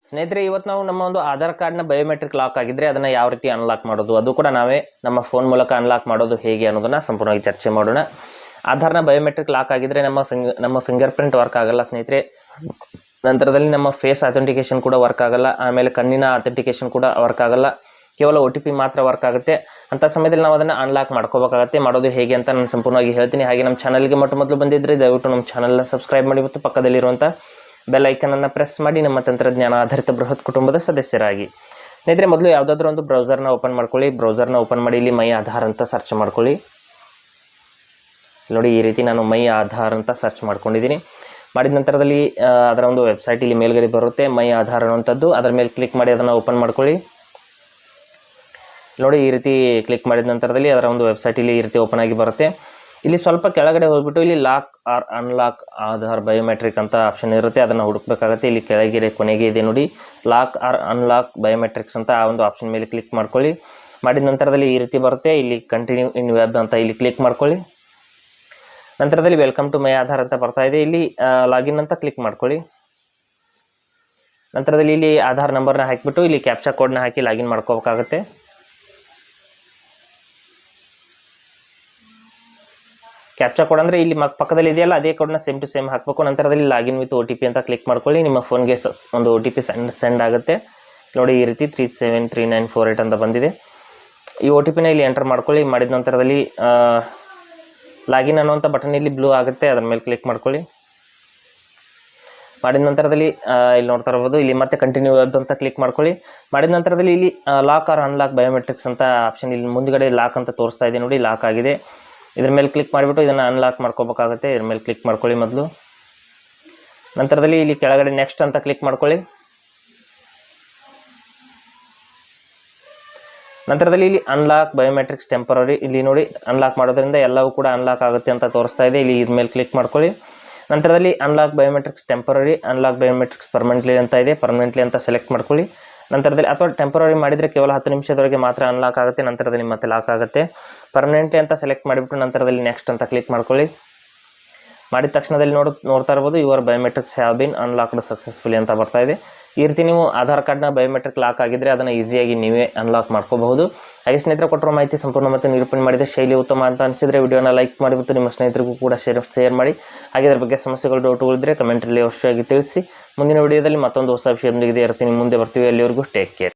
ಸ್ನೇಹಿತರೆ, ಇವತ್ತು ನಾವು ನಮ್ಮ ಒಂದು ಆಧಾರ್ ಕಾರ್ಡ್ನ ಬಯೋಮೆಟ್ರಿಕ್ ಲಾಕ್ ಆಗಿದ್ರೆ ಅದನ್ನು ಯಾವ ರೀತಿ ಅನ್ಲಾಕ್ ಮಾಡೋದು, ಅದು ಕೂಡ ನಾವೇ ನಮ್ಮ ಫೋನ್ ಮೂಲಕ ಅನ್ಲಾಕ್ ಮಾಡೋದು ಹೇಗೆ ಅನ್ನೋದನ್ನು ಸಂಪೂರ್ಣವಾಗಿ ಚರ್ಚೆ ಮಾಡೋಣ. ಆಧಾರ್ನ ಬಯೋಮೆಟ್ರಿಕ್ ಲಾಕ್ ಆಗಿದ್ರೆ ನಮ್ಮ ಫಿಂಗರ್ ಪ್ರಿಂಟ್ ವರ್ಕ್ ಆಗಲ್ಲ ಸ್ನೇಹಿತರೆ. ನಂತರದಲ್ಲಿ ನಮ್ಮ ಫೇಸ್ ಅಥೆಂಟಿಕೇಶನ್ ಕೂಡ ವರ್ಕ್ ಆಗಲ್ಲ. ಆಮೇಲೆ ಕಣ್ಣಿನ ಅಥೆಂಟಿಕೇಶನ್ ಕೂಡ ವರ್ಕ್ ಆಗಲ್ಲ. ಕೇವಲ OTP ಮಾತ್ರ ವರ್ಕ್ ಆಗುತ್ತೆ. ಅಂಥ ಸಮಯದಲ್ಲಿ ನಾವು ಅದನ್ನು ಅನ್ಲಾಕ್ ಮಾಡ್ಕೋಬೇಕಾಗತ್ತೆ. ಮಾಡೋದು ಹೇಗೆ ಅಂತ ನಾನು ಸಂಪೂರ್ಣವಾಗಿ ಹೇಳ್ತೀನಿ. ಹಾಗೆ ನಮ್ಮ ಚಾನಲ್ಗೆ ಮೊದಲು ಬಂದಿದ್ದರೆ ದಯವಿಟ್ಟು ನಮ್ಮ ಚಾನಲ್ನ ಸಬ್ಸ್ಕ್ರೈಬ್ ಮಾಡಿ ಮತ್ತು ಪಕ್ಕದಲ್ಲಿರುವಂಥ ಬೆಲ್ ಐಕನನ್ನು ಪ್ರೆಸ್ ಮಾಡಿ ನಮ್ಮ ತಂತ್ರಜ್ಞಾನ ಆಧಾರಿತ ಬೃಹತ್ ಕುಟುಂಬದ ಸದಸ್ಯರಾಗಿ. ಸ್ನೇಹಿತರೆ, ಮೊದಲು ಯಾವುದಾದ್ರೂ ಒಂದು ಬ್ರೌಸರ್ನ ಓಪನ್ ಮಾಡ್ಕೊಳ್ಳಿ. ಬ್ರೌಸರ್ನ ಓಪನ್ ಮಾಡಿ ಇಲ್ಲಿ ಮೈ ಆಧಾರ್ ಅಂತ ಸರ್ಚ್ ಮಾಡ್ಕೊಳ್ಳಿ. ನೋಡಿ, ಈ ರೀತಿ ನಾನು ಮೈ ಆಧಾರ್ ಅಂತ ಸರ್ಚ್ ಮಾಡ್ಕೊಂಡಿದ್ದೀನಿ. ಮಾಡಿದ ನಂತರದಲ್ಲಿ ಅದರ ಒಂದು ವೆಬ್ಸೈಟ್ ಇಲ್ಲಿ ಮೇಲ್ಗಡೆ ಬರುತ್ತೆ, ಮೈ ಆಧಾರ್ ಅನ್ನುವಂಥದ್ದು. ಅದರ ಮೇಲೆ ಕ್ಲಿಕ್ ಮಾಡಿ ಅದನ್ನು ಓಪನ್ ಮಾಡ್ಕೊಳ್ಳಿ. ನೋಡಿ, ಈ ರೀತಿ ಕ್ಲಿಕ್ ಮಾಡಿದ ನಂತರದಲ್ಲಿ ಅದರ ಒಂದು ವೆಬ್ಸೈಟ್ ಇಲ್ಲಿ ಈ ರೀತಿ ಓಪನ್ ಆಗಿ ಬರುತ್ತೆ. ಇಲ್ಲಿ ಸ್ವಲ್ಪ ಕೆಳಗಡೆ ಹೋಗ್ಬಿಟ್ಟು ಇಲ್ಲಿ lock or unlock Aadhaar biometric ಅಂತ ಆಪ್ಷನ್ ಇರುತ್ತೆ, ಅದನ್ನು ಹುಡುಕಬೇಕಾಗುತ್ತೆ. ಇಲ್ಲಿ ಕೆಳಗೆ ಕೊನೆಗೆ ಇದೆ ನೋಡಿ, ಲಾಕ್ ಆರ್ ಅನ್ಲಾಕ್ ಬಯೋಮೆಟ್ರಿಕ್ಸ್ ಅಂತ ಆ ಒಂದು ಆಪ್ಷನ್ ಮೇಲೆ ಕ್ಲಿಕ್ ಮಾಡ್ಕೊಳ್ಳಿ. ಮಾಡಿದ ನಂತರದಲ್ಲಿ ಈ ರೀತಿ ಬರುತ್ತೆ. ಇಲ್ಲಿ ಕಂಟಿನ್ಯೂ ಇನ್ ವೆಬ್ ಅಂತ ಇಲ್ಲಿ ಕ್ಲಿಕ್ ಮಾಡ್ಕೊಳ್ಳಿ. ನಂತರದಲ್ಲಿ ವೆಲ್ಕಮ್ ಟು ಮೈ ಆಧಾರ್ ಅಂತ ಬರ್ತಾ ಇದೆ. ಇಲ್ಲಿ ಲಾಗಿನ್ ಅಂತ ಕ್ಲಿಕ್ ಮಾಡ್ಕೊಳ್ಳಿ. ನಂತರದಲ್ಲಿ ಇಲ್ಲಿ ಆಧಾರ್ ನಂಬರ್ನ ಹಾಕಿಬಿಟ್ಟು ಇಲ್ಲಿ ಕ್ಯಾಪ್ಚಾ ಕೋಡ್ನ ಹಾಕಿ ಲಾಗಿನ್ ಮಾಡ್ಕೋಬೇಕಾಗುತ್ತೆ. ಕ್ಯಾಪ್ಚಾ ಕೋಡ್ ಅಂದರೆ ಇಲ್ಲಿ ಪಕ್ಕದಲ್ಲಿ ಇದೆಯಲ್ಲ ಅದೇ ಕೋಡ್ನ ಸೇಮ್ ಟು ಸೇಮ್ ಹಾಕಬೇಕು. ನಂತರದಲ್ಲಿ ಲಾಗಿನ್ ವಿತ್ OTP ಅಂತ ಕ್ಲಿಕ್ ಮಾಡ್ಕೊಳ್ಳಿ. ನಿಮ್ಮ ಫೋನ್ಗೆ ಒಂದು OTP ಸೆಂಡ್ ಆಗುತ್ತೆ. ನೋಡಿ, ಈ ರೀತಿ 373948 ಅಂತ ಬಂದಿದೆ. ಈ OTPನ ಇಲ್ಲಿ ಎಂಟರ್ ಮಾಡ್ಕೊಳ್ಳಿ. ಮಾಡಿದ ನಂತರದಲ್ಲಿ ಲಾಗಿನ್ ಅನ್ನುವಂಥ ಬಟನ್ ಇಲ್ಲಿ ಬ್ಲೂ ಆಗುತ್ತೆ, ಅದರ ಮೇಲೆ ಕ್ಲಿಕ್ ಮಾಡ್ಕೊಳ್ಳಿ. ಮಾಡಿದ ನಂತರದಲ್ಲಿ ಇಲ್ಲಿ ನೋಡ್ತಾ ಇರ್ಬೋದು, ಇಲ್ಲಿ ಮತ್ತೆ ಕಂಟಿನ್ಯೂ ವೆಬ್ ಅಂತ ಕ್ಲಿಕ್ ಮಾಡ್ಕೊಳ್ಳಿ. ಮಾಡಿದ ನಂತರದಲ್ಲಿ ಇಲ್ಲಿ ಲಾಕ್ ಆರ್ ಅನ್ಲಾಕ್ ಬಯೋಮೆಟ್ರಿಕ್ಸ್ ಅಂತ ಆಪ್ಷನ್ ಇಲ್ಲಿ ಮುಂದ್ಗಡೆ ಲಾಕ್ ಅಂತ ತೋರಿಸ್ತಾ ಇದೆ ನೋಡಿ, ಲಾಕ್ ಆಗಿದೆ. ಇದ್ರ ಮೇಲೆ ಕ್ಲಿಕ್ ಮಾಡಿಬಿಟ್ಟು ಇದನ್ನು ಅನ್ಲಾಕ್ ಮಾಡ್ಕೋಬೇಕಾಗುತ್ತೆ. ಇದ್ರ ಮೇಲೆ ಕ್ಲಿಕ್ ಮಾಡ್ಕೊಳ್ಳಿ ಮೊದಲು. ನಂತರದಲ್ಲಿ ಇಲ್ಲಿ ಕೆಳಗಡೆ ನೆಕ್ಸ್ಟ್ ಅಂತ ಕ್ಲಿಕ್ ಮಾಡ್ಕೊಳ್ಳಿ. ನಂತರದಲ್ಲಿ ಇಲ್ಲಿ ಅನ್ಲಾಕ್ ಬಯೋಮೆಟ್ರಿಕ್ಸ್ ಟೆಂಪರರಿ ಇಲ್ಲಿ ನೋಡಿ, ಅನ್ಲಾಕ್ ಮಾಡೋದ್ರಿಂದ ಎಲ್ಲವೂ ಕೂಡ ಅನ್ಲಾಕ್ ಆಗುತ್ತೆ ಅಂತ ತೋರಿಸ್ತಾ ಇದೆ. ಇಲ್ಲಿ ಇದ್ರ ಮೇಲೆ ಕ್ಲಿಕ್ ಮಾಡ್ಕೊಳ್ಳಿ. ನಂತರದಲ್ಲಿ unlock biometrics temporary, unlock biometrics permanently ಅಂತ ಇದೆ, ಪರ್ಮನೆಂಟ್ಲಿ ಅಂತ ಸೆಲೆಕ್ಟ್ ಮಾಡ್ಕೊಳ್ಳಿ. ನಂತರದಲ್ಲಿ ಅಥವಾ ಟೆಂಪರರಿ ಮಾಡಿದರೆ ಕೇವಲ 10 ನಿಮಿಷದವರೆಗೆ ಮಾತ್ರ ಅನ್ಲಾಕ್ ಆಗುತ್ತೆ, ನಂತರದಲ್ಲಿ ಮತ್ತೆ ಲಾಕ್ ಆಗುತ್ತೆ. ಪರ್ಮನೆಂಟ್ಲಿ ಅಂತ ಸೆಲೆಕ್ಟ್ ಮಾಡಿಬಿಟ್ಟು ನಂತರದಲ್ಲಿ ನೆಕ್ಸ್ಟ್ ಅಂತ ಕ್ಲಿಕ್ ಮಾಡ್ಕೊಳ್ಳಿ. ಮಾಡಿದ ತಕ್ಷಣದಲ್ಲಿ ನೋಡ್ತಾ ಇರ್ಬೋದು, your biometrics have been unlocked successfully ಅಂತ ಬರ್ತಾ ಇದೆ. ಈ ರೀತಿ ನೀವು ಆಧಾರ್ ಕಾರ್ಡ್ನ ಬಯೋಮೆಟ್ರಿಕ್ ಲಾಕ್ ಆಗಿದ್ದರೆ ಅದನ್ನು ಈಸಿಯಾಗಿ ನೀವೇ ಅನ್ಲಾಕ್ ಮಾಡ್ಕೋಬಹುದು. ಹಾಗೆ ಸ್ನೇಹಿತರೆ, ಕೊಟ್ಟಿರೋ ಮಾಹಿತಿ ಸಂಪೂರ್ಣ ಮತ್ತು ನಿರೂಪಣೆ ಮಾಡಿದ ಶೈಲಿ ಉತ್ತಮ ಅಂತ ಅನಿಸಿದರೆ ವಿಡಿಯೋನ ಲೈಕ್ ಮಾಡಿ ಮತ್ತು ನಿಮ್ಮ ಸ್ನೇಹಿತರಿಗೂ ಕೂಡ ಶೇರ್ ಮಾಡಿ. ಹಾಗೆ ಇದರ ಬಗ್ಗೆ ಸಮಸ್ಯೆಗಳು ಡೌಟ್ಗಳಿದ್ದರೆ ಕಮೆಂಟಲ್ಲಿ ಅವಶ್ಯವಾಗಿ ತಿಳಿಸಿ. ಮುಂದಿನ ವಿಡಿಯೋದಲ್ಲಿ ಮತ್ತೊಂದು ಹೊಸ ವಿಷಯದೊಂದಿಗೆ ಇರ್ತೀನಿ, ಮುಂದೆ ಬರ್ತೀವಿ. ಅಲ್ಲಿವರೆಗೂ ಟೇಕ್ ಕೇರ್.